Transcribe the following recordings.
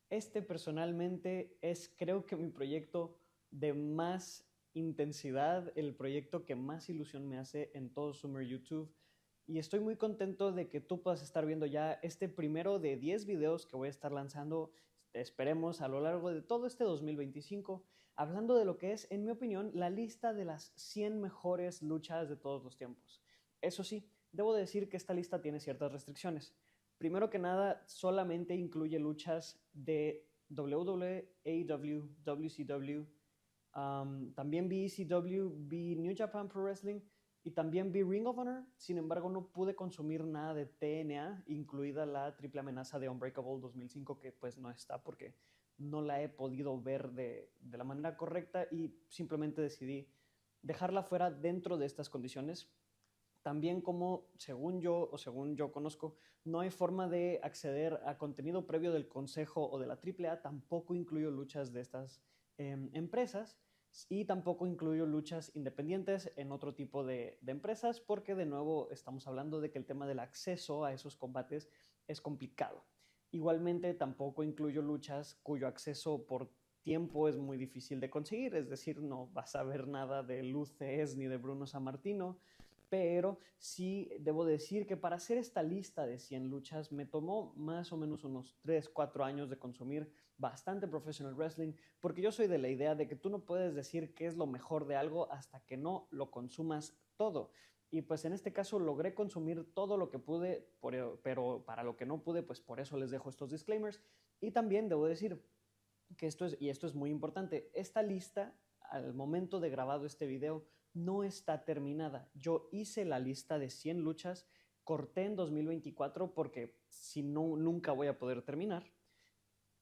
Este personalmente es, creo que mi proyecto de más intensidad, el proyecto que más ilusión me hace en todo Summer YouTube. Y estoy muy contento de que tú puedas estar viendo ya este primero de 10 videos que voy a estar lanzando, esperemos, a lo largo de todo este 2025, hablando de lo que es, en mi opinión, la lista de las 100 mejores luchas de todos los tiempos. Eso sí, debo decir que esta lista tiene ciertas restricciones. Primero que nada, solamente incluye luchas de WWE, AEW, WCW, también vi ECW, vi New Japan Pro Wrestling y también vi Ring of Honor. Sin embargo, no pude consumir nada de TNA, incluida la triple amenaza de Unbreakable 2005, que pues no está porque no la he podido ver de la manera correcta y simplemente decidí dejarla fuera dentro de estas condiciones. También como, según yo o según yo conozco, no hay forma de acceder a contenido previo del Consejo o de la AAA, tampoco incluyo luchas de estas empresas y tampoco incluyo luchas independientes en otro tipo de empresas porque de nuevo estamos hablando de que el tema del acceso a esos combates es complicado. Igualmente tampoco incluyo luchas cuyo acceso por tiempo es muy difícil de conseguir, es decir, no vas a ver nada de Luz CS ni de Bruno Sammartino, pero sí debo decir que para hacer esta lista de 100 luchas me tomó más o menos unos 3, 4 años de consumir bastante professional wrestling, porque yo soy de la idea de que tú no puedes decir qué es lo mejor de algo hasta que no lo consumas todo. Y pues en este caso logré consumir todo lo que pude, pero para lo que no pude, pues por eso les dejo estos disclaimers. Y también debo decir que esto es muy importante, esta lista al momento de grabado este video no está terminada. Yo hice la lista de 100 luchas, corté en 2024 porque si no, nunca voy a poder terminar.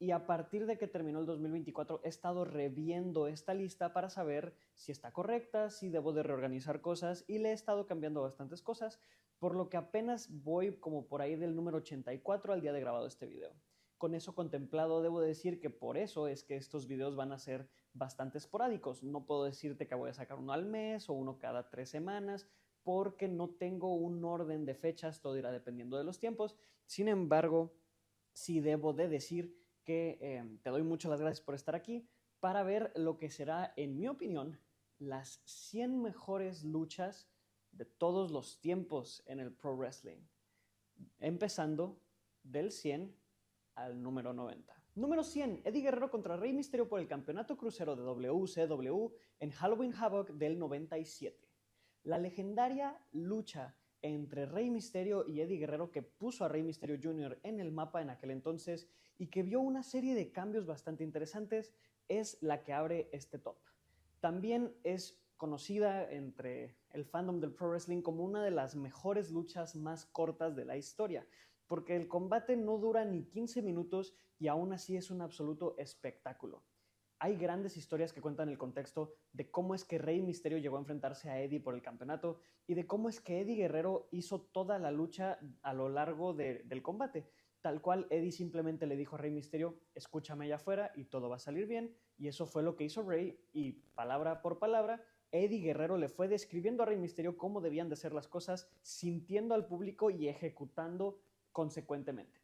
Y a partir de que terminó el 2024 he estado reviendo esta lista para saber si está correcta, si debo de reorganizar cosas y le he estado cambiando bastantes cosas, por lo que apenas voy como por ahí del número 84 al día de grabado este video. Con eso contemplado, debo decir que por eso es que estos videos van a ser bastante esporádicos. No puedo decirte que voy a sacar uno al mes o uno cada 3 semanas, porque no tengo un orden de fechas, todo irá dependiendo de los tiempos. Sin embargo, sí debo de decir que te doy muchas las gracias por estar aquí para ver lo que será, en mi opinión, las 100 mejores luchas de todos los tiempos en el pro wrestling, empezando del 100 al número 90. Número 100, Eddie Guerrero contra Rey Mysterio por el campeonato crucero de WCW en Halloween Havoc del 97. La legendaria lucha entre Rey Mysterio y Eddie Guerrero que puso a Rey Mysterio Jr. en el mapa en aquel entonces y que vio una serie de cambios bastante interesantes es la que abre este top. También es conocida entre el fandom del pro wrestling como una de las mejores luchas más cortas de la historia, porque el combate no dura ni 15 minutos y aún así es un absoluto espectáculo. Hay grandes historias que cuentan el contexto de cómo es que Rey Mysterio llegó a enfrentarse a Eddie por el campeonato y de cómo es que Eddie Guerrero hizo toda la lucha a lo largo del combate. Tal cual Eddie simplemente le dijo a Rey Mysterio, escúchame allá afuera y todo va a salir bien. Y eso fue lo que hizo Rey y palabra por palabra, Eddie Guerrero le fue describiendo a Rey Mysterio cómo debían de ser las cosas, sintiendo al público y ejecutando consecuentemente.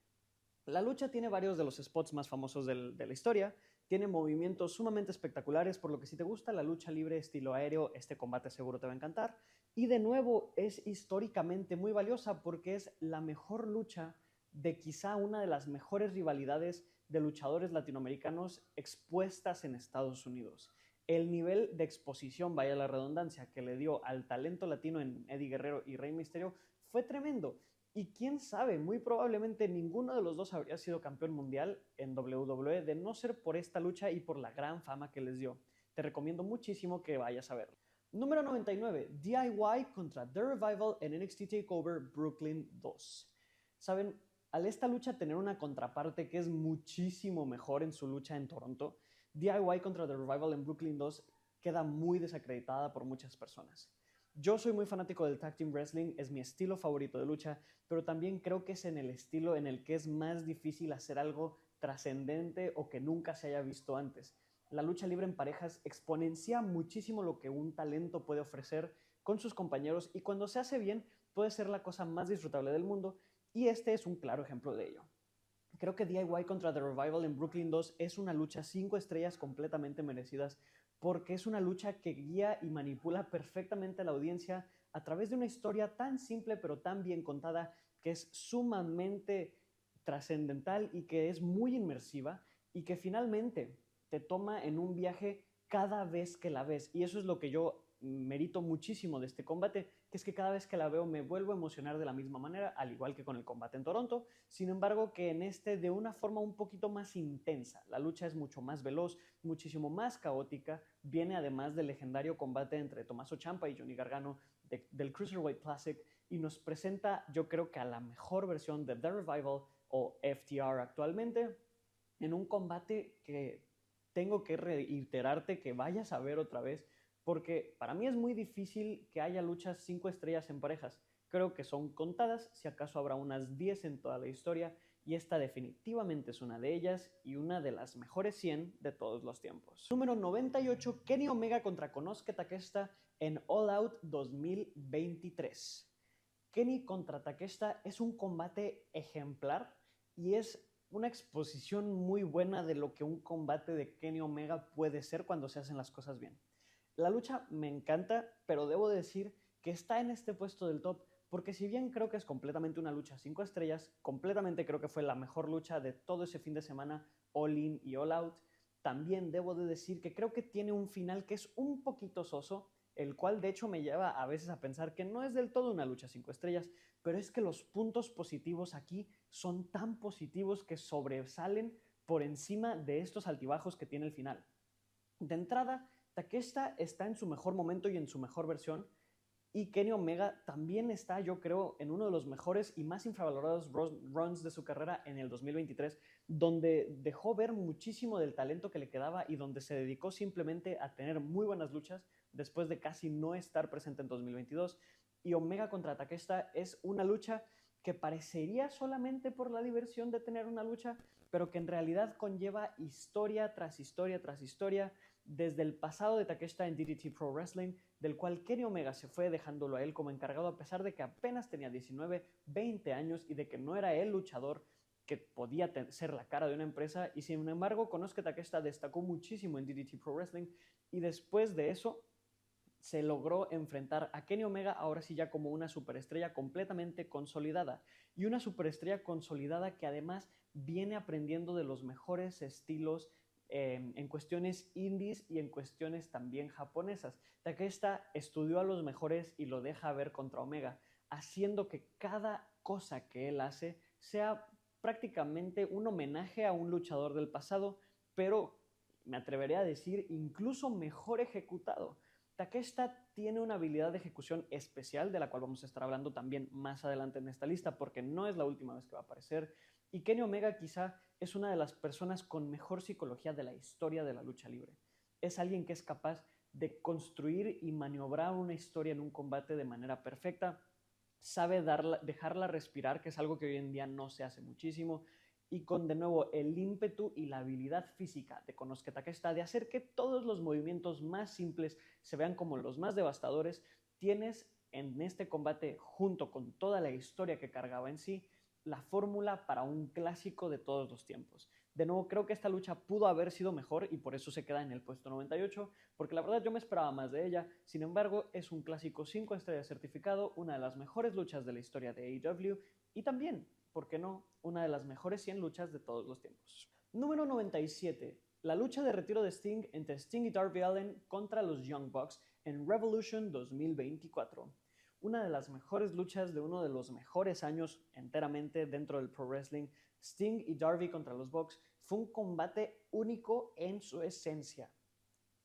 La lucha tiene varios de los spots más famosos de la historia, tiene movimientos sumamente espectaculares, por lo que si te gusta la lucha libre estilo aéreo, este combate seguro te va a encantar. Y de nuevo es históricamente muy valiosa porque es la mejor lucha de quizá una de las mejores rivalidades de luchadores latinoamericanos expuestas en Estados Unidos. El nivel de exposición, vaya la redundancia, que le dio al talento latino en Eddie Guerrero y Rey Mysterio fue tremendo. Y quién sabe, muy probablemente ninguno de los dos habría sido campeón mundial en WWE de no ser por esta lucha y por la gran fama que les dio. Te recomiendo muchísimo que vayas a verlo. Número 99, DIY contra The Revival en NXT TakeOver Brooklyn 2. Saben, al esta lucha tener una contraparte que es muchísimo mejor en su lucha en Toronto, DIY contra The Revival en Brooklyn 2 queda muy desacreditada por muchas personas. Yo soy muy fanático del Tag Team Wrestling, es mi estilo favorito de lucha, pero también creo que es en el estilo en el que es más difícil hacer algo trascendente o que nunca se haya visto antes. La lucha libre en parejas exponencia muchísimo lo que un talento puede ofrecer con sus compañeros y cuando se hace bien puede ser la cosa más disfrutable del mundo y este es un claro ejemplo de ello. Creo que DIY contra The Revival en Brooklyn 2 es una lucha 5 estrellas completamente merecidas porque es una lucha que guía y manipula perfectamente a la audiencia a través de una historia tan simple pero tan bien contada que es sumamente trascendental y que es muy inmersiva y que finalmente te toma en un viaje cada vez que la ves. Y eso es lo que yo merito muchísimo de este combate, que es que cada vez que la veo me vuelvo a emocionar de la misma manera, al igual que con el combate en Toronto, sin embargo que en este de una forma un poquito más intensa. La lucha es mucho más veloz, muchísimo más caótica, viene además del legendario combate entre Tommaso Ciampa y Johnny Gargano del Cruiserweight Classic y nos presenta yo creo que a la mejor versión de The Revival o FTR actualmente en un combate que tengo que reiterarte que vayas a ver otra vez porque para mí es muy difícil que haya luchas 5 estrellas en parejas. Creo que son contadas, si acaso habrá unas 10 en toda la historia, y esta definitivamente es una de ellas y una de las mejores 100 de todos los tiempos. Número 98, Kenny Omega contra Konosuke Takeshita en All Out 2023. Kenny contra Takeshita es un combate ejemplar y es una exposición muy buena de lo que un combate de Kenny Omega puede ser cuando se hacen las cosas bien. La lucha me encanta, pero debo decir que está en este puesto del top porque si bien creo que es completamente una lucha 5 estrellas, completamente creo que fue la mejor lucha de todo ese fin de semana, All In y All Out, también debo de decir que creo que tiene un final que es un poquito soso, el cual de hecho me lleva a veces a pensar que no es del todo una lucha 5 estrellas, pero es que los puntos positivos aquí son tan positivos que sobresalen por encima de estos altibajos que tiene el final. De entrada, Takeshita está en su mejor momento y en su mejor versión, y Kenny Omega también está, yo creo, en uno de los mejores y más infravalorados runs de su carrera en el 2023, donde dejó ver muchísimo del talento que le quedaba y donde se dedicó simplemente a tener muy buenas luchas después de casi no estar presente en 2022. Y Omega contra Takeshita es una lucha que parecería solamente por la diversión de tener una lucha, pero que en realidad conlleva historia tras historia tras historia, desde el pasado de Takeshita en DDT Pro Wrestling, del cual Kenny Omega se fue dejándolo a él como encargado a pesar de que apenas tenía 19, 20 años y de que no era el luchador que podía ser la cara de una empresa, y sin embargo Konosuke Takeshita destacó muchísimo en DDT Pro Wrestling y después de eso se logró enfrentar a Kenny Omega ahora sí ya como una superestrella completamente consolidada y una superestrella consolidada que además viene aprendiendo de los mejores estilos en cuestiones indies y en cuestiones también japonesas. Takeshita estudió a los mejores y lo deja ver contra Omega, haciendo que cada cosa que él hace sea prácticamente un homenaje a un luchador del pasado, pero me atrevería a decir incluso mejor ejecutado. Takeshita tiene una habilidad de ejecución especial, de la cual vamos a estar hablando también más adelante en esta lista, porque no es la última vez que va a aparecer. Y Kenny Omega quizá es una de las personas con mejor psicología de la historia de la lucha libre. Es alguien que es capaz de construir y maniobrar una historia en un combate de manera perfecta, sabe dejarla respirar, que es algo que hoy en día no se hace muchísimo, y con de nuevo el ímpetu y la habilidad física de Konosuke Takeshita de hacer que todos los movimientos más simples se vean como los más devastadores, tienes en este combate, junto con toda la historia que cargaba en sí, la fórmula para un clásico de todos los tiempos. De nuevo, creo que esta lucha pudo haber sido mejor y por eso se queda en el puesto 98, porque la verdad yo me esperaba más de ella. Sin embargo, es un clásico 5 estrellas certificado, una de las mejores luchas de la historia de AEW y también, ¿por qué no?, una de las mejores 100 luchas de todos los tiempos. Número 97. La lucha de retiro de Sting entre Sting y Darby Allin contra los Young Bucks en Revolution 2024. Una de las mejores luchas de uno de los mejores años enteramente dentro del pro wrestling. Sting y Darby contra los Bucks fue un combate único en su esencia.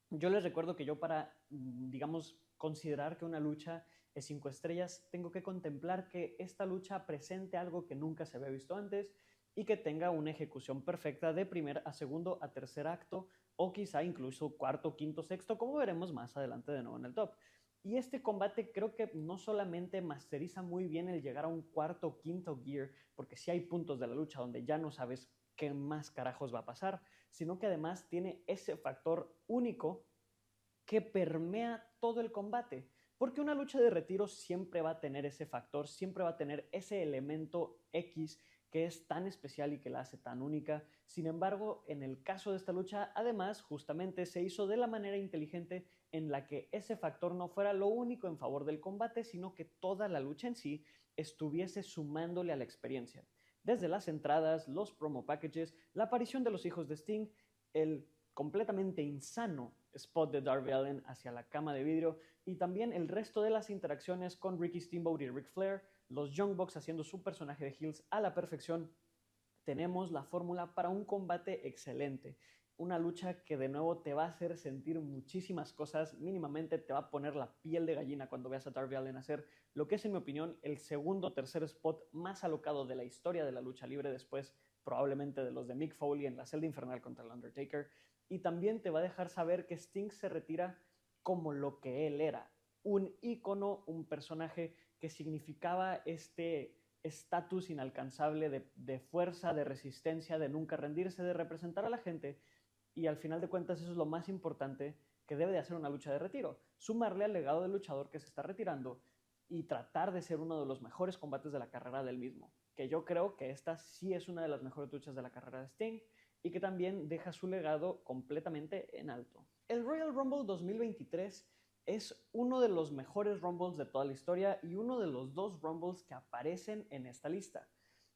Yo les recuerdo que yo para, digamos, considerar que una lucha es 5 estrellas, tengo que contemplar que esta lucha presente algo que nunca se había visto antes y que tenga una ejecución perfecta de primer a segundo a tercer acto o quizá incluso cuarto, quinto, sexto, como veremos más adelante de nuevo en el top. Y este combate creo que no solamente masteriza muy bien el llegar a un cuarto o quinto gear, porque sí hay puntos de la lucha donde ya no sabes qué más carajos va a pasar, sino que además tiene ese factor único que permea todo el combate. Porque una lucha de retiro siempre va a tener ese factor, siempre va a tener ese elemento X que es tan especial y que la hace tan única. Sin embargo, en el caso de esta lucha, además, justamente se hizo de la manera inteligente en la que ese factor no fuera lo único en favor del combate, sino que toda la lucha en sí estuviese sumándole a la experiencia. Desde las entradas, los promo packages, la aparición de los hijos de Sting, el completamente insano spot de Darby Allin hacia la cama de vidrio y también el resto de las interacciones con Ricky Steamboat y Ric Flair, los Young Bucks haciendo su personaje de heels a la perfección. Tenemos la fórmula para un combate excelente. Una lucha que de nuevo te va a hacer sentir muchísimas cosas, mínimamente te va a poner la piel de gallina cuando veas a Darby Allin hacer lo que es, en mi opinión, el segundo o tercer spot más alocado de la historia de la lucha libre, después probablemente de los de Mick Foley en la celda infernal contra el Undertaker. Y también te va a dejar saber que Sting se retira como lo que él era, un ícono, un personaje que significaba este estatus inalcanzable de fuerza, de resistencia, de nunca rendirse, de representar a la gente. Y al final de cuentas eso es lo más importante que debe de hacer una lucha de retiro, sumarle al legado del luchador que se está retirando y tratar de ser uno de los mejores combates de la carrera del mismo, que yo creo que esta sí es una de las mejores luchas de la carrera de Sting y que también deja su legado completamente en alto. El Royal Rumble 2023 es uno de los mejores Rumbles de toda la historia y uno de los dos Rumbles que aparecen en esta lista.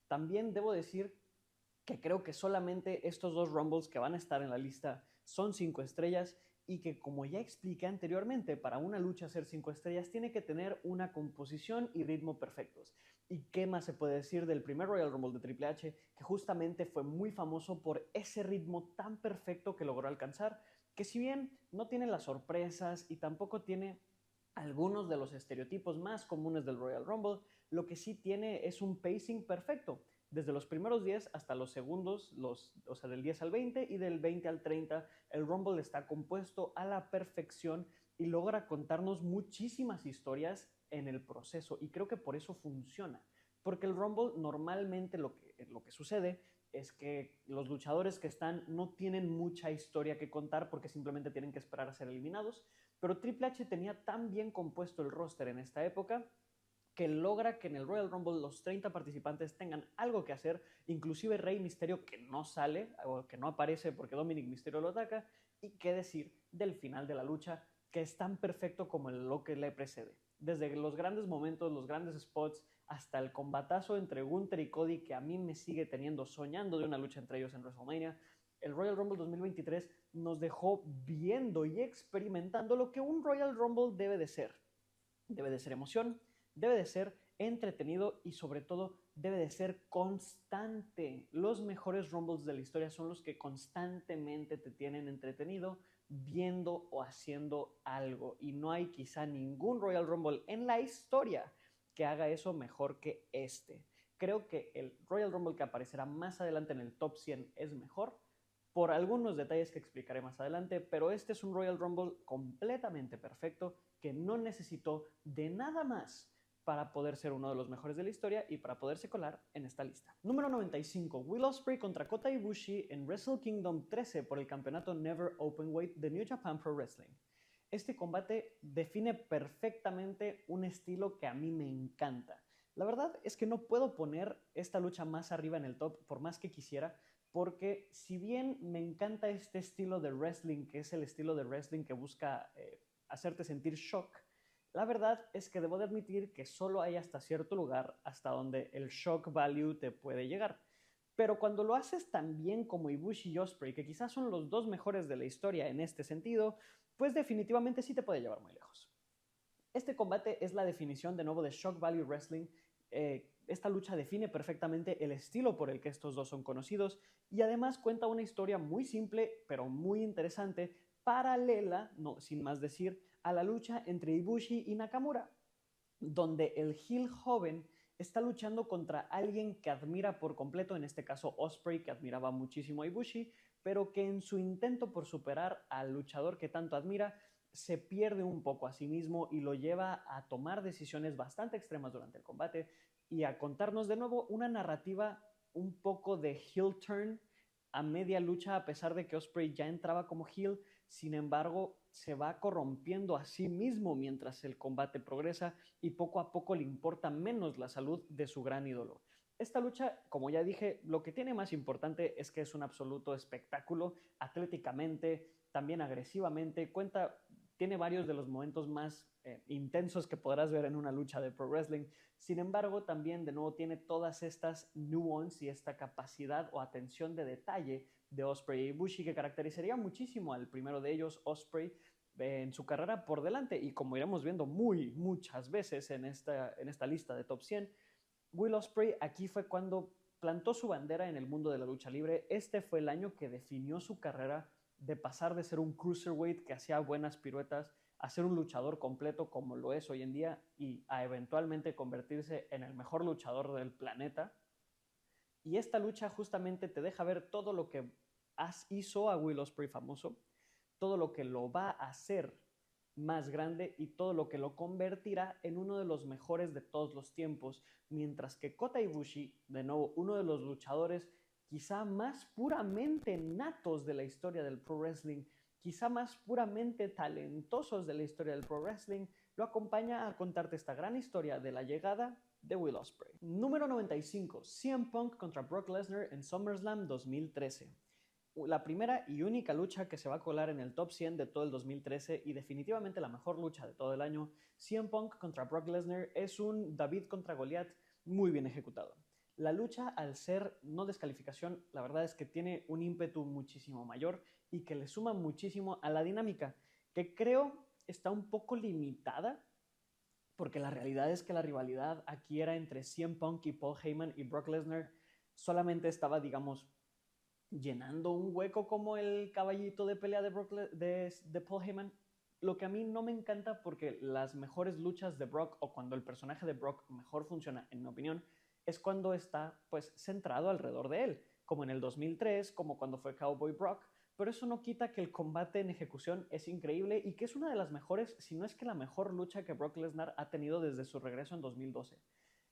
También debo decir que creo que solamente estos dos Rumbles que van a estar en la lista son 5 estrellas y que, como ya expliqué anteriormente, para una lucha ser 5 estrellas tiene que tener una composición y ritmo perfectos. ¿Y qué más se puede decir del primer Royal Rumble de Triple H? Que justamente fue muy famoso por ese ritmo tan perfecto que logró alcanzar, que si bien no tiene las sorpresas y tampoco tiene algunos de los estereotipos más comunes del Royal Rumble, lo que sí tiene es un pacing perfecto. Desde los primeros 10 hasta los segundos, o sea, del 10 al 20 y del 20 al 30, el Rumble está compuesto a la perfección y logra contarnos muchísimas historias en el proceso. Y creo que por eso funciona. Porque el Rumble normalmente lo que sucede es que los luchadores que están no tienen mucha historia que contar porque simplemente tienen que esperar a ser eliminados. Pero Triple H tenía tan bien compuesto el roster en esta época que logra que en el Royal Rumble los 30 participantes tengan algo que hacer, inclusive Rey Mysterio, que no sale o que no aparece porque Dominic Mysterio lo ataca, y qué decir del final de la lucha, que es tan perfecto como lo que le precede. Desde los grandes momentos, los grandes spots, hasta el combatazo entre Gunther y Cody, que a mí me sigue teniendo soñando de una lucha entre ellos en WrestleMania, el Royal Rumble 2023 nos dejó viendo y experimentando lo que un Royal Rumble debe de ser. Debe de ser emoción, debe de ser entretenido y sobre todo debe de ser constante. Los mejores Rumbles de la historia son los que constantemente te tienen entretenido viendo o haciendo algo. Y no hay quizá ningún Royal Rumble en la historia que haga eso mejor que este. Creo que el Royal Rumble que aparecerá más adelante en el top 100 es mejor por algunos detalles que explicaré más adelante, pero este es un Royal Rumble completamente perfecto que no necesitó de nada más para poder ser uno de los mejores de la historia y para poderse colar en esta lista. Número 95. Will Ospreay contra Kota Ibushi en Wrestle Kingdom 13 por el campeonato Never Openweight de New Japan Pro Wrestling. Este combate define perfectamente un estilo que a mí me encanta. La verdad es que no puedo poner esta lucha más arriba en el top por más que quisiera, porque si bien me encanta este estilo de wrestling, que es el estilo de wrestling que busca hacerte sentir shock, la verdad es que debo de admitir que solo hay hasta cierto lugar hasta donde el shock value te puede llegar. Pero cuando lo haces tan bien como Ibushi y Ospreay, que quizás son los dos mejores de la historia en este sentido, pues definitivamente sí te puede llevar muy lejos. Este combate es la definición de nuevo de Shock Value Wrestling. Esta lucha define perfectamente el estilo por el que estos dos son conocidos y además cuenta una historia muy simple pero muy interesante, paralela, no, sin más decir, a la lucha entre Ibushi y Nakamura, donde el heel joven está luchando contra alguien que admira por completo, en este caso Ospreay, que admiraba muchísimo a Ibushi, pero que en su intento por superar al luchador que tanto admira, se pierde un poco a sí mismo y lo lleva a tomar decisiones bastante extremas durante el combate y a contarnos de nuevo una narrativa un poco de heel turn a media lucha, a pesar de que Ospreay ya entraba como heel. Sin embargo, se va corrompiendo a sí mismo mientras el combate progresa y poco a poco le importa menos la salud de su gran ídolo. Esta lucha, como ya dije, lo que tiene más importante es que es un absoluto espectáculo, atléticamente, también agresivamente, tiene varios de los momentos más intensos que podrás ver en una lucha de pro wrestling. Sin embargo, también de nuevo tiene todas estas nuances y esta capacidad o atención de detalle de Ospreay y Ibushi que caracterizaría muchísimo al primero de ellos, Ospreay, en su carrera por delante. Y como iremos viendo muchas veces en esta lista de top 100, Will Ospreay aquí fue cuando plantó su bandera en el mundo de la lucha libre. Este fue el año que definió su carrera de pasar de ser un cruiserweight que hacía buenas piruetas a ser un luchador completo como lo es hoy en día y a eventualmente convertirse en el mejor luchador del planeta. Y esta lucha justamente te deja ver todo lo que hizo a Will Ospreay famoso, todo lo que lo va a hacer más grande y todo lo que lo convertirá en uno de los mejores de todos los tiempos, mientras que Kota Ibushi, de nuevo, uno de los luchadores quizá más puramente natos de la historia del pro wrestling, quizá más puramente talentosos de la historia del pro wrestling, lo acompaña a contarte esta gran historia de la llegada de Will Ospreay. Número 95, CM Punk contra Brock Lesnar en SummerSlam 2013. La primera y única lucha que se va a colar en el top 100 de todo el 2013 y definitivamente la mejor lucha de todo el año. CM Punk contra Brock Lesnar es un David contra Goliath muy bien ejecutado. La lucha, al ser no descalificación, la verdad es que tiene un ímpetu muchísimo mayor y que le suma muchísimo a la dinámica, que creo está un poco limitada, porque la realidad es que la rivalidad aquí era entre CM Punk y Paul Heyman, y Brock Lesnar solamente estaba, digamos, llenando un hueco como el caballito de pelea de Paul Heyman, lo que a mí no me encanta, porque las mejores luchas de Brock, o cuando el personaje de Brock mejor funciona, en mi opinión, es cuando está pues centrado alrededor de él, como en el 2003, como cuando fue Cowboy Brock, pero eso no quita que el combate en ejecución es increíble y que es una de las mejores, si no es que la mejor lucha que Brock Lesnar ha tenido desde su regreso en 2012.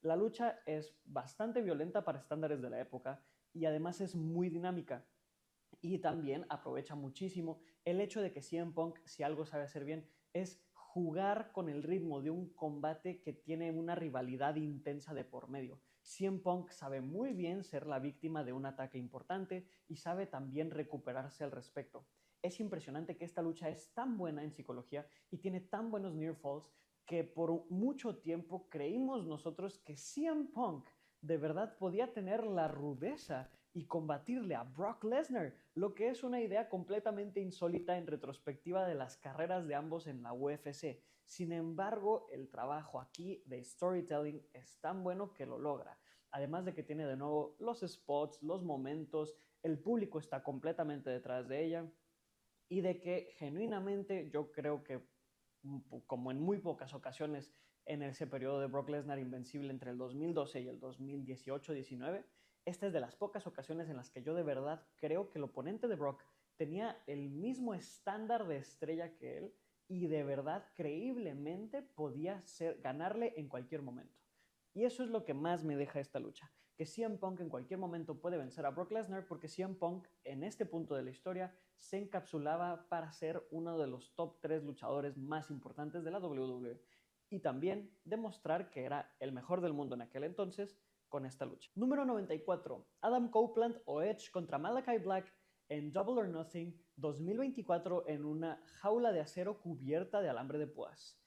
La lucha es bastante violenta para estándares de la época y además es muy dinámica. Y también aprovecha muchísimo el hecho de que CM Punk, si algo sabe hacer bien, es jugar con el ritmo de un combate que tiene una rivalidad intensa de por medio. CM Punk sabe muy bien ser la víctima de un ataque importante y sabe también recuperarse al respecto. Es impresionante que esta lucha es tan buena en psicología y tiene tan buenos near falls que por mucho tiempo creímos nosotros que CM Punk de verdad podía tener la rudeza y combatirle a Brock Lesnar, lo que es una idea completamente insólita en retrospectiva de las carreras de ambos en la UFC. Sin embargo, el trabajo aquí de storytelling es tan bueno que lo logra. Además de que tiene de nuevo los spots, los momentos, el público está completamente detrás de ella y de que genuinamente yo creo que, como en muy pocas ocasiones en ese periodo de Brock Lesnar invencible entre el 2012 y el 2018-19, esta es de las pocas ocasiones en las que yo de verdad creo que el oponente de Brock tenía el mismo estándar de estrella que él y de verdad creíblemente podía ganarle en cualquier momento. Y eso es lo que más me deja esta lucha, que CM Punk en cualquier momento puede vencer a Brock Lesnar, porque CM Punk en este punto de la historia se encapsulaba para ser uno de los top 3 luchadores más importantes de la WWE y también demostrar que era el mejor del mundo en aquel entonces con esta lucha. Número 94. Adam Copeland o Edge contra Malachi Black en Double or Nothing 2024 en una jaula de acero cubierta de alambre de púas.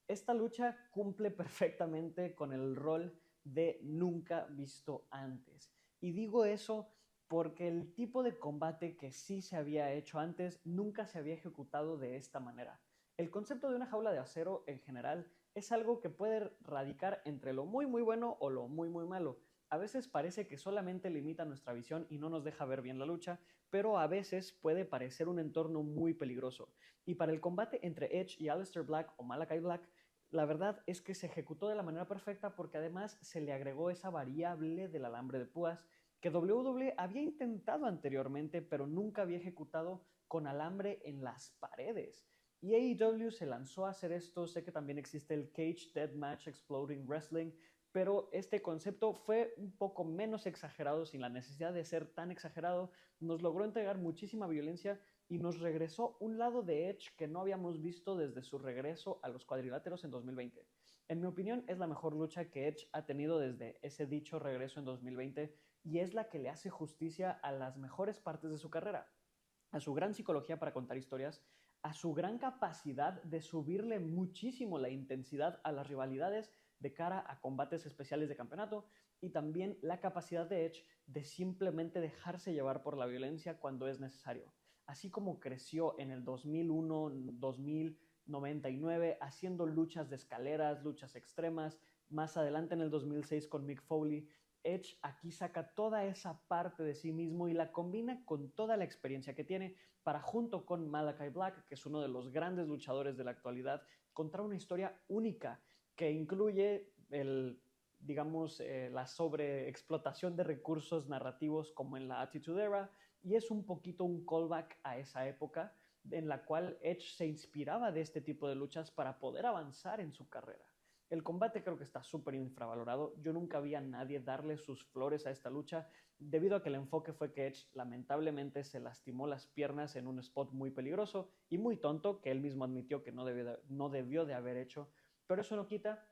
Esta lucha cumple perfectamente con el rol de nunca visto antes. Y digo eso porque el tipo de combate que sí se había hecho antes nunca se había ejecutado de esta manera. El concepto de una jaula de acero en general es algo que puede radicar entre lo muy bueno o lo muy malo. A veces parece que solamente limita nuestra visión y no nos deja ver bien la lucha, pero a veces puede parecer un entorno muy peligroso. Y para el combate entre Edge y Aleister Black o Malachi Black, la verdad es que se ejecutó de la manera perfecta, porque además se le agregó esa variable del alambre de púas que WWE había intentado anteriormente, pero nunca había ejecutado con alambre en las paredes. Y AEW se lanzó a hacer esto. Sé que también existe el Cage Deathmatch Exploding Wrestling, pero este concepto fue un poco menos exagerado, sin la necesidad de ser tan exagerado. Nos logró entregar muchísima violencia y nos regresó un lado de Edge que no habíamos visto desde su regreso a los cuadriláteros en 2020. En mi opinión, es la mejor lucha que Edge ha tenido desde ese dicho regreso en 2020 y es la que le hace justicia a las mejores partes de su carrera, a su gran psicología para contar historias, a su gran capacidad de subirle muchísimo la intensidad a las rivalidades de cara a combates especiales de campeonato y también la capacidad de Edge de simplemente dejarse llevar por la violencia cuando es necesario. Así como creció en el 2001, 2099 haciendo luchas de escaleras, luchas extremas, más adelante en el 2006 con Mick Foley, Edge aquí saca toda esa parte de sí mismo y la combina con toda la experiencia que tiene para, junto con Malachi Black, que es uno de los grandes luchadores de la actualidad, contar una historia única que incluye la sobreexplotación de recursos narrativos como en la Attitude Era, y es un poquito un callback a esa época en la cual Edge se inspiraba de este tipo de luchas para poder avanzar en su carrera. El combate creo que está súper infravalorado. Yo nunca vi a nadie darle sus flores a esta lucha debido a que el enfoque fue que Edge lamentablemente se lastimó las piernas en un spot muy peligroso y muy tonto que él mismo admitió que no debió de haber hecho. Pero eso no quita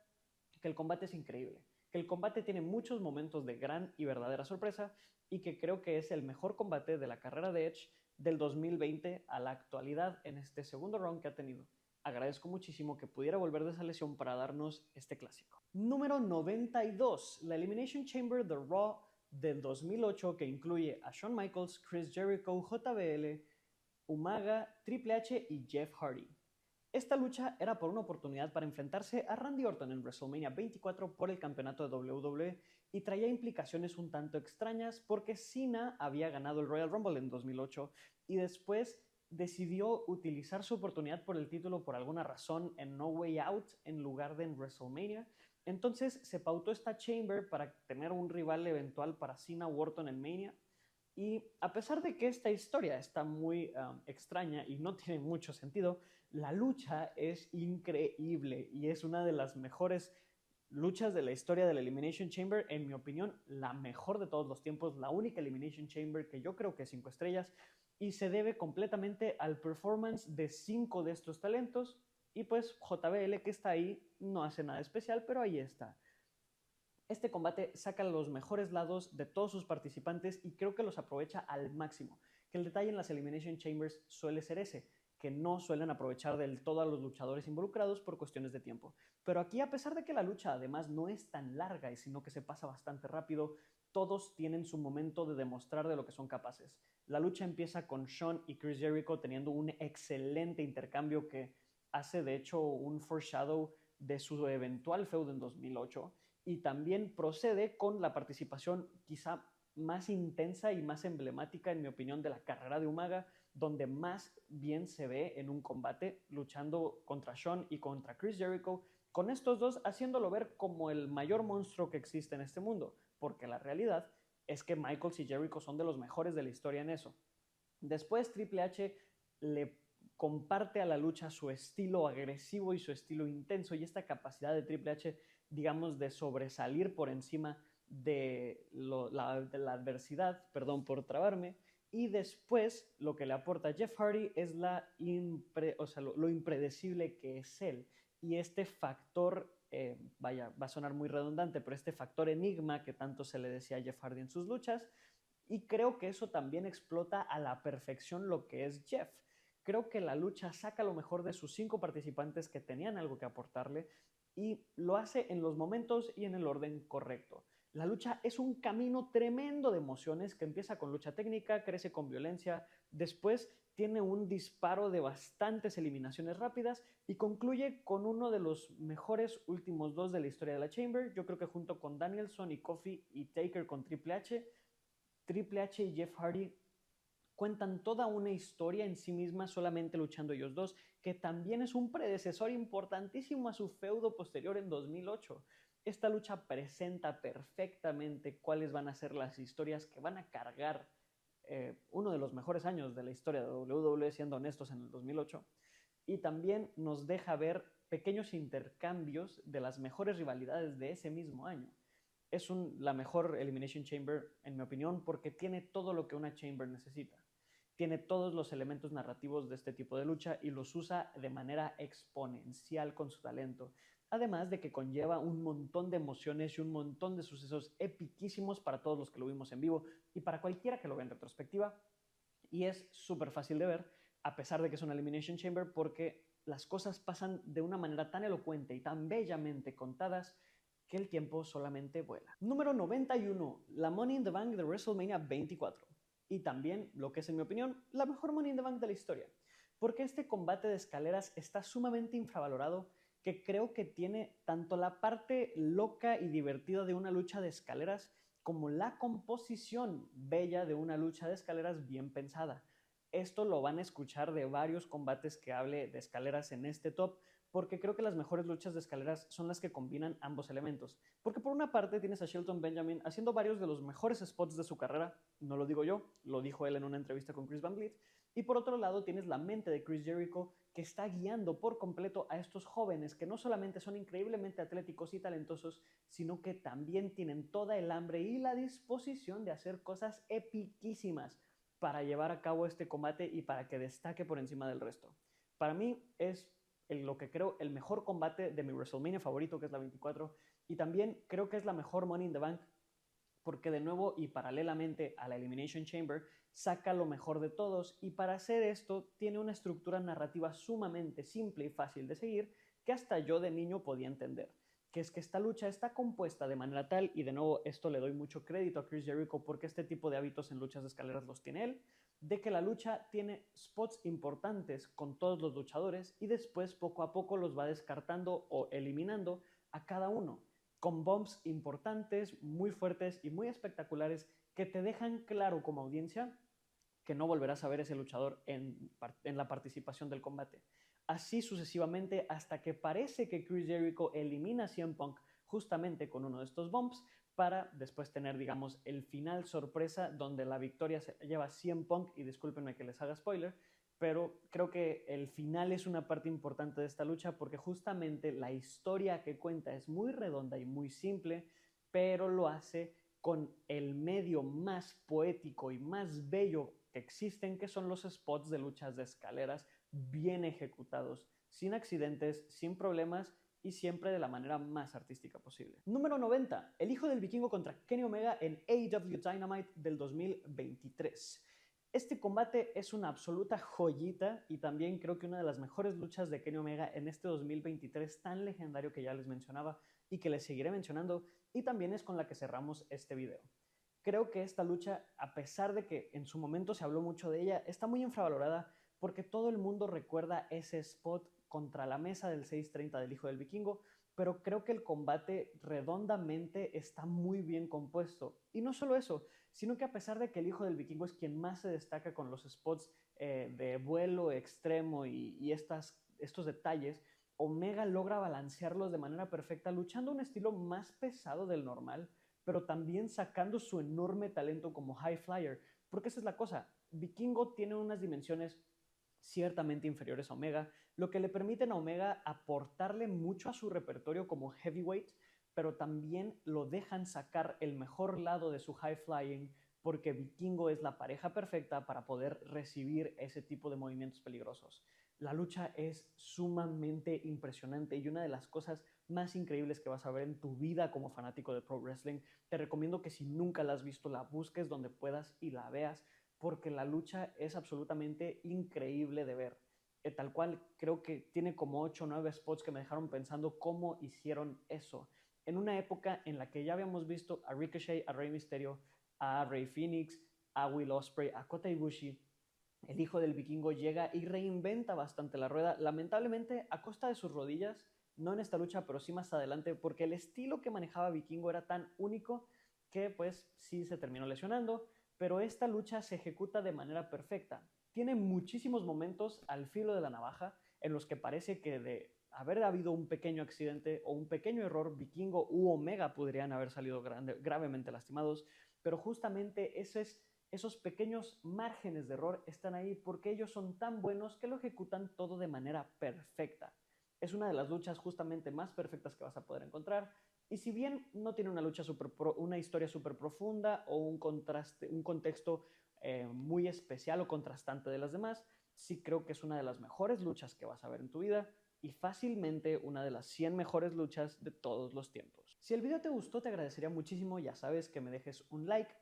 que el combate es increíble, que el combate tiene muchos momentos de gran y verdadera sorpresa y que creo que es el mejor combate de la carrera de Edge del 2020 a la actualidad en este segundo round que ha tenido. Agradezco muchísimo que pudiera volver de esa lesión para darnos este clásico. Número 92, la Elimination Chamber de Raw del 2008 que incluye a Shawn Michaels, Chris Jericho, JBL, Umaga, Triple H y Jeff Hardy. Esta lucha era por una oportunidad para enfrentarse a Randy Orton en WrestleMania 24 por el campeonato de WWE y traía implicaciones un tanto extrañas porque Cena había ganado el Royal Rumble en 2008 y después decidió utilizar su oportunidad por el título por alguna razón en No Way Out en lugar de en WrestleMania. Entonces se pautó esta Chamber para tener un rival eventual para Cena o Orton en Mania. Y a pesar de que esta historia está muy extraña y no tiene mucho sentido, la lucha es increíble y es una de las mejores luchas de la historia del Elimination Chamber. En mi opinión, la mejor de todos los tiempos, la única Elimination Chamber que yo creo que es 5 estrellas y se debe completamente al performance de 5 de estos talentos. Y pues JBL, que está ahí, no hace nada especial, pero ahí está. Este combate saca los mejores lados de todos sus participantes y creo que los aprovecha al máximo. Que el detalle en las Elimination Chambers suele ser ese, que no suelen aprovechar del todo a los luchadores involucrados por cuestiones de tiempo. Pero aquí, a pesar de que la lucha además no es tan larga, sino que se pasa bastante rápido, todos tienen su momento de demostrar de lo que son capaces. La lucha empieza con Shawn y Chris Jericho teniendo un excelente intercambio que hace de hecho un foreshadow de su eventual feudo en 2008 y también procede con la participación quizá más intensa y más emblemática, en mi opinión, de la carrera de Umaga, donde más bien se ve en un combate luchando contra Shawn y contra Chris Jericho, con estos dos haciéndolo ver como el mayor monstruo que existe en este mundo, porque la realidad es que Michaels y Jericho son de los mejores de la historia en eso. Después Triple H le comparte a la lucha su estilo agresivo y su estilo intenso y esta capacidad de Triple H, digamos, de sobresalir por encima de la adversidad, perdón por trabarme, y después lo que le aporta Jeff Hardy es lo impredecible que es él y este factor, va a sonar muy redundante, pero este factor enigma que tanto se le decía a Jeff Hardy en sus luchas, y creo que eso también explota a la perfección lo que es Jeff. Creo que la lucha saca lo mejor de sus 5 participantes que tenían algo que aportarle y lo hace en los momentos y en el orden correcto. La lucha es un camino tremendo de emociones que empieza con lucha técnica, crece con violencia, después tiene un disparo de bastantes eliminaciones rápidas y concluye con uno de los mejores últimos 2 de la historia de la Chamber. Yo creo que junto con Danielson y Kofi y Taker con Triple H, Triple H y Jeff Hardy cuentan toda una historia en sí misma solamente luchando ellos dos, que también es un predecesor importantísimo a su feudo posterior en 2008. Esta lucha presenta perfectamente cuáles van a ser las historias que van a cargar uno de los mejores años de la historia de WWE, siendo honestos, en el 2008, y también nos deja ver pequeños intercambios de las mejores rivalidades de ese mismo año. Es la mejor Elimination Chamber, en mi opinión, porque tiene todo lo que una Chamber necesita. Tiene todos los elementos narrativos de este tipo de lucha y los usa de manera exponencial con su talento. además de que conlleva un montón de emociones y un montón de sucesos epiquísimos para todos los que lo vimos en vivo y para cualquiera que lo vea en retrospectiva. Y es súper fácil de ver, a pesar de que es una Elimination Chamber, porque las cosas pasan de una manera tan elocuente y tan bellamente contadas que el tiempo solamente vuela. Número 91, la Money in the Bank de WrestleMania 24. Y también, lo que es en mi opinión, la mejor Money in the Bank de la historia. Porque este combate de escaleras está sumamente infravalorado, que creo que tiene tanto la parte loca y divertida de una lucha de escaleras como la composición bella de una lucha de escaleras bien pensada. Esto lo van a escuchar de varios combates que hable de escaleras en este top, porque creo que las mejores luchas de escaleras son las que combinan ambos elementos. Porque por una parte tienes a Shelton Benjamin haciendo varios de los mejores spots de su carrera, no lo digo yo, lo dijo él en una entrevista con Chris Van Vliet, y por otro lado tienes la mente de Chris Jericho que está guiando por completo a estos jóvenes que no solamente son increíblemente atléticos y talentosos, sino que también tienen toda el hambre y la disposición de hacer cosas epiquísimas para llevar a cabo este combate y para que destaque por encima del resto. Para mí es lo que creo el mejor combate de mi WrestleMania favorito, que es la 24, y también creo que es la mejor Money in the Bank porque de nuevo y paralelamente a la Elimination Chamber saca lo mejor de todos y para hacer esto tiene una estructura narrativa sumamente simple y fácil de seguir que hasta yo de niño podía entender, que es que esta lucha está compuesta de manera tal, y de nuevo esto le doy mucho crédito a Chris Jericho porque este tipo de hábitos en luchas de escaleras los tiene él, de que la lucha tiene spots importantes con todos los luchadores y después poco a poco los va descartando o eliminando a cada uno con bombs importantes, muy fuertes y muy espectaculares que te dejan claro como audiencia que no volverás a ver ese luchador en la participación del combate. Así sucesivamente hasta que parece que Chris Jericho elimina a CM Punk justamente con uno de estos bombs para después tener, digamos, el final sorpresa donde la victoria se lleva CM Punk, y discúlpenme que les haga spoiler, pero creo que el final es una parte importante de esta lucha porque justamente la historia que cuenta es muy redonda y muy simple, pero lo hace con el medio más poético y más bello que existen, que son los spots de luchas de escaleras bien ejecutados, sin accidentes, sin problemas y siempre de la manera más artística posible. Número 90. El hijo del vikingo contra Kenny Omega en AEW Dynamite del 2023. Este combate es una absoluta joyita y también creo que una de las mejores luchas de Kenny Omega en este 2023 tan legendario que ya les mencionaba y que les seguiré mencionando, y también es con la que cerramos este video. Creo que esta lucha, a pesar de que en su momento se habló mucho de ella, está muy infravalorada porque todo el mundo recuerda ese spot contra la mesa del 630 del hijo del vikingo, pero creo que el combate redondamente está muy bien compuesto. Y no solo eso, sino que a pesar de que el hijo del vikingo es quien más se destaca con los spots de vuelo extremo y estos detalles, Omega logra balancearlos de manera perfecta, luchando un estilo más pesado del normal, pero también sacando su enorme talento como high flyer, porque esa es la cosa, Vikingo tiene unas dimensiones ciertamente inferiores a Omega, lo que le permiten a Omega aportarle mucho a su repertorio como heavyweight, pero también lo dejan sacar el mejor lado de su high flying, porque Vikingo es la pareja perfecta para poder recibir ese tipo de movimientos peligrosos. La lucha es sumamente impresionante y una de las cosas más increíbles que vas a ver en tu vida como fanático de pro wrestling. Te recomiendo que si nunca la has visto, la busques donde puedas y la veas, porque la lucha es absolutamente increíble de ver. Tal cual, creo que tiene como 8 o 9 spots que me dejaron pensando cómo hicieron eso. En una época en la que ya habíamos visto a Ricochet, a Rey Mysterio, a Rey Fénix, a Will Ospreay, a Kota Ibushi, el hijo del vikingo llega y reinventa bastante la rueda, lamentablemente a costa de sus rodillas, no en esta lucha, pero sí más adelante, porque el estilo que manejaba Vikingo era tan único que pues sí se terminó lesionando, pero esta lucha se ejecuta de manera perfecta. Tiene muchísimos momentos al filo de la navaja en los que parece que de haber habido un pequeño accidente o un pequeño error, Vikingo u Omega podrían haber salido gravemente lastimados, pero justamente esos pequeños márgenes de error están ahí porque ellos son tan buenos que lo ejecutan todo de manera perfecta. Es una de las luchas justamente más perfectas que vas a poder encontrar. Y si bien no tiene una historia súper profunda o un contexto muy especial o contrastante de las demás, sí creo que es una de las mejores luchas que vas a ver en tu vida y fácilmente una de las 100 mejores luchas de todos los tiempos. Si el video te gustó, te agradecería muchísimo, ya sabes, que me dejes un like,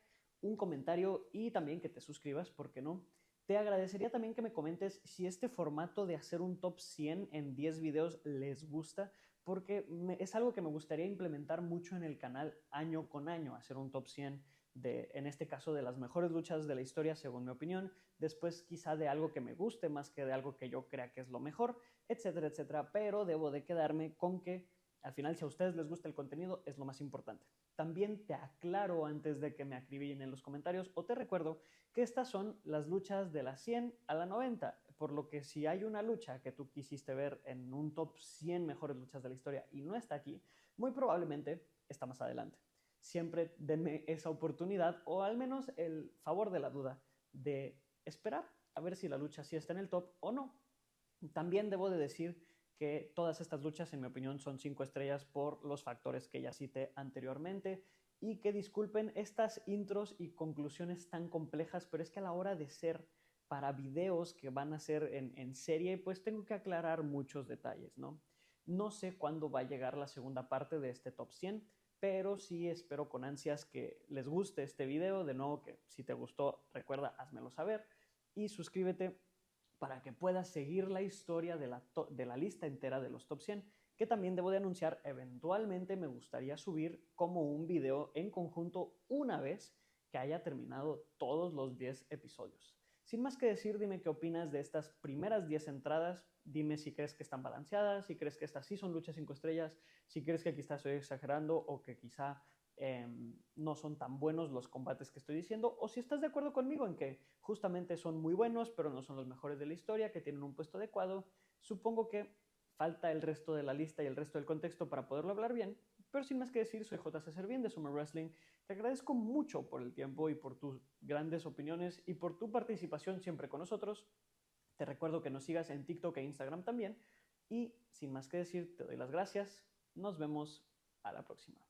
un comentario y también que te suscribas, ¿por qué no? Te agradecería también que me comentes si este formato de hacer un top 100 en 10 videos les gusta, porque es algo que me gustaría implementar mucho en el canal año con año, hacer un top 100 de, en este caso, de las mejores luchas de la historia, según mi opinión, después quizá de algo que me guste más que de algo que yo crea que es lo mejor, etcétera, etcétera, pero debo de quedarme con que al final, si a ustedes les gusta el contenido, es lo más importante. También te aclaro antes de que me acribillen en los comentarios o te recuerdo que estas son las luchas de la 100 a la 90, por lo que si hay una lucha que tú quisiste ver en un top 100 mejores luchas de la historia y no está aquí, muy probablemente está más adelante. Siempre denme esa oportunidad o al menos el favor de la duda de esperar a ver si la lucha sí está en el top o no. También debo de decir que todas estas luchas, en mi opinión, son 5 estrellas por los factores que ya cité anteriormente y que disculpen estas intros y conclusiones tan complejas, pero es que a la hora de ser para videos que van a ser en serie, pues tengo que aclarar muchos detalles, ¿no? No sé cuándo va a llegar la segunda parte de este top 100, pero sí espero con ansias que les guste este video. De nuevo, que si te gustó, recuerda, házmelo saber y suscríbete para que puedas seguir la historia de la lista entera de los top 100, que también debo de anunciar, eventualmente me gustaría subir como un video en conjunto una vez que haya terminado todos los 10 episodios. Sin más que decir, dime qué opinas de estas primeras 10 entradas, dime si crees que están balanceadas, si crees que estas sí son luchas 5 estrellas, si crees que quizás estoy exagerando o que quizá no son tan buenos los combates que estoy diciendo, o si estás de acuerdo conmigo en que justamente son muy buenos, pero no son los mejores de la historia, que tienen un puesto adecuado. Supongo que falta el resto de la lista y el resto del contexto para poderlo hablar bien, pero sin más que decir, soy JC Servien de Summer Wrestling. Te agradezco mucho por el tiempo y por tus grandes opiniones y por tu participación siempre con nosotros. Te recuerdo que nos sigas en TikTok e Instagram también. Y sin más que decir, te doy las gracias. Nos vemos a la próxima.